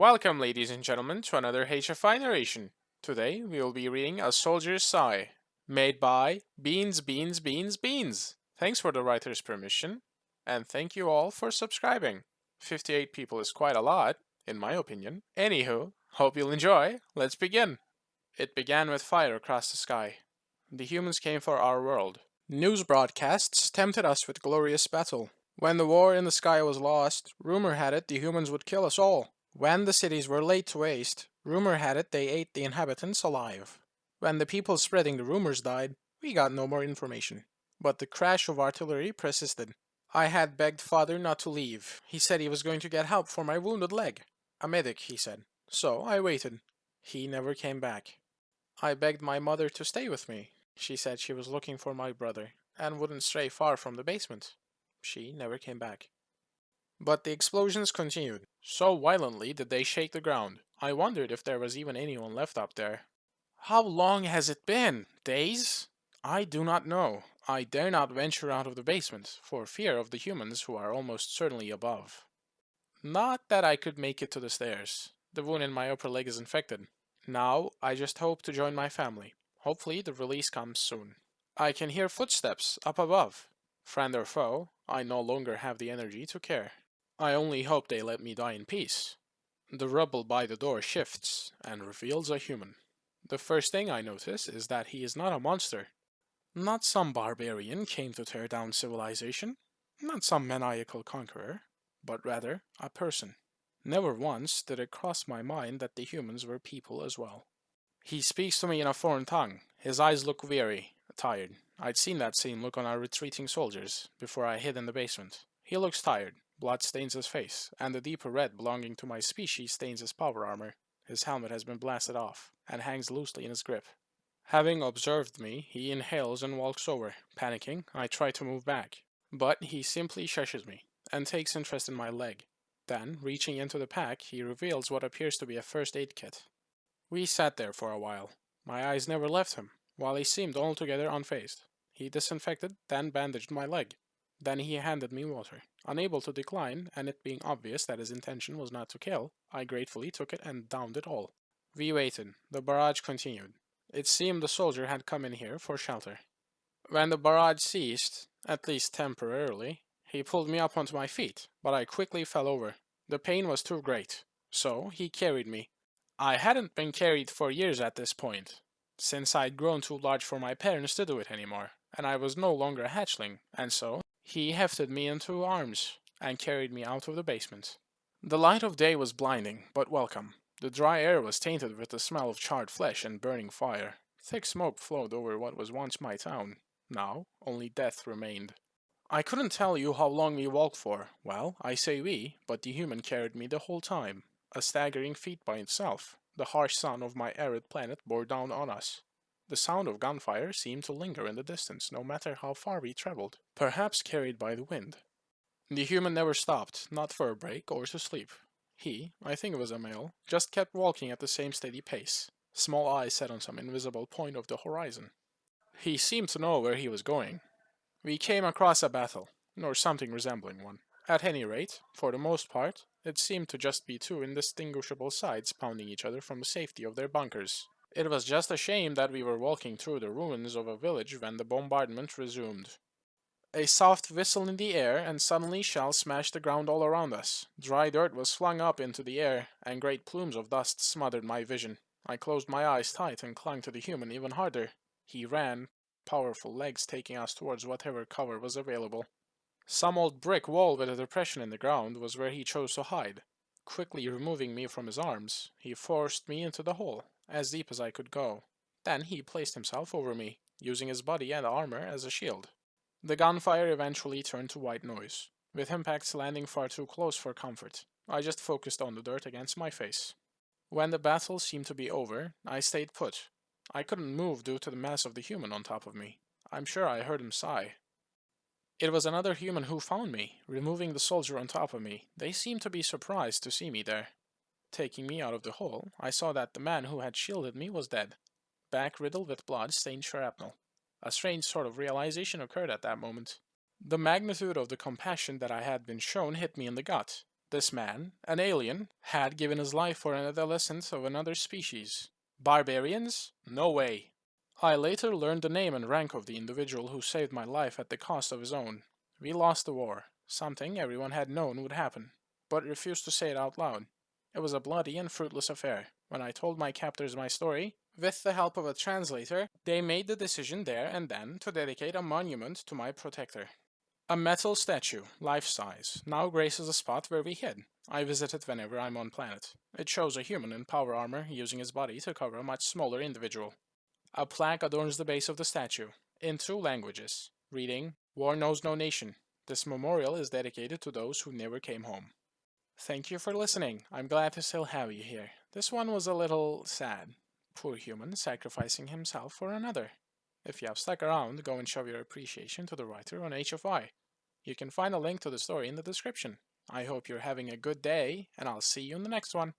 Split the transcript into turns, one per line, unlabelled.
Welcome, ladies and gentlemen, to another HFY narration. Today, we will be reading A Soldier's Sigh, made by BeensbEaNsBeANsbEaNs. Thanks for the writer's permission, and thank you all for subscribing. 58 people is quite a lot, in my opinion. Anywho, hope you'll enjoy. Let's begin. It began with fire across the sky. The humans came for our world. News broadcasts tempted us with glorious battle. When the war in the sky was lost, rumor had it the humans would kill us all. When the cities were laid to waste, rumor had it they ate the inhabitants alive. When the people spreading the rumors died, we got no more information. But the crash of artillery persisted. I had begged father not to leave. He said he was going to get help for my wounded leg. A medic, he said. So I waited. He never came back. I begged my mother to stay with me. She said she was looking for my brother and wouldn't stray far from the basement. She never came back. But the explosions continued. So violently did they shake the ground. I wondered if there was even anyone left up there. How long has it been? Days? I do not know. I dare not venture out of the basement, for fear of the humans who are almost certainly above. Not that I could make it to the stairs. The wound in my upper leg is infected. Now, I just hope to join my family. Hopefully the release comes soon. I can hear footsteps up above. Friend or foe, I no longer have the energy to care. I only hope they let me die in peace. The rubble by the door shifts and reveals a human. The first thing I notice is that he is not a monster. Not some barbarian came to tear down civilization. Not some maniacal conqueror, but rather a person. Never once did it cross my mind that the humans were people as well. He speaks to me in a foreign tongue. His eyes look weary, tired. I'd seen that same look on our retreating soldiers before I hid in the basement. He looks tired. Blood stains his face, and the deeper red belonging to my species stains his power armor. His helmet has been blasted off, and hangs loosely in his grip. Having observed me, he inhales and walks over. Panicking, I try to move back. But he simply shushes me, and takes interest in my leg. Then, reaching into the pack, he reveals what appears to be a first aid kit. We sat there for a while. My eyes never left him, while he seemed altogether unfazed. He disinfected, then bandaged my leg. Then he handed me water. Unable to decline, and it being obvious that his intention was not to kill, I gratefully took it and downed it all. We waited. The barrage continued. It seemed the soldier had come in here for shelter. When the barrage ceased, at least temporarily, he pulled me up onto my feet, but I quickly fell over. The pain was too great, so he carried me. I hadn't been carried for years at this point, since I'd grown too large for my parents to do it anymore, and I was no longer a hatchling, and so he hefted me into arms and carried me out of the basement. The light of day was blinding, but welcome. The dry air was tainted with the smell of charred flesh and burning fire. Thick smoke flowed over what was once my town. Now, only death remained. I couldn't tell you how long we walked for. Well, I say we, but the human carried me the whole time. A staggering feat by itself. The harsh sun of my arid planet bore down on us. The sound of gunfire seemed to linger in the distance, no matter how far we traveled, perhaps carried by the wind. The human never stopped, not for a break or to sleep. He, I think it was a male, just kept walking at the same steady pace, small eyes set on some invisible point of the horizon. He seemed to know where he was going. We came across a battle, or something resembling one. At any rate, for the most part, it seemed to just be two indistinguishable sides pounding each other from the safety of their bunkers. It was just a shame that we were walking through the ruins of a village when the bombardment resumed. A soft whistle in the air, and suddenly shells smashed the ground all around us. Dry dirt was flung up into the air, and great plumes of dust smothered my vision. I closed my eyes tight and clung to the human even harder. He ran, powerful legs taking us towards whatever cover was available. Some old brick wall with a depression in the ground was where he chose to hide. Quickly removing me from his arms, he forced me into the hole, as deep as I could go. Then he placed himself over me, using his body and armor as a shield. The gunfire eventually turned to white noise, with impacts landing far too close for comfort. I just focused on the dirt against my face. When the battle seemed to be over, I stayed put. I couldn't move due to the mass of the human on top of me. I'm sure I heard him sigh. It was another human who found me, removing the soldier on top of me. They seemed to be surprised to see me there. Taking me out of the hole, I saw that the man who had shielded me was dead, back riddled with blood-stained shrapnel. A strange sort of realization occurred at that moment. The magnitude of the compassion that I had been shown hit me in the gut. This man, an alien, had given his life for an adolescent of another species. Barbarians? No way. I later learned the name and rank of the individual who saved my life at the cost of his own. We lost the war, something everyone had known would happen, but refused to say it out loud. It was a bloody and fruitless affair. When I told my captors my story, with the help of a translator, they made the decision there and then to dedicate a monument to my protector. A metal statue, life-size, now graces the spot where we hid. I visit it whenever I'm on planet. It shows a human in power armor using his body to cover a much smaller individual. A plaque adorns the base of the statue, in 2 languages, reading, "War knows no nation. This memorial is dedicated to those who never came home." Thank you for listening. I'm glad to still have you here. This one was a little sad. Poor human sacrificing himself for another. If you have stuck around, go and show your appreciation to the writer on HFY. You can find a link to the story in the description. I hope you're having a good day, and I'll see you in the next one.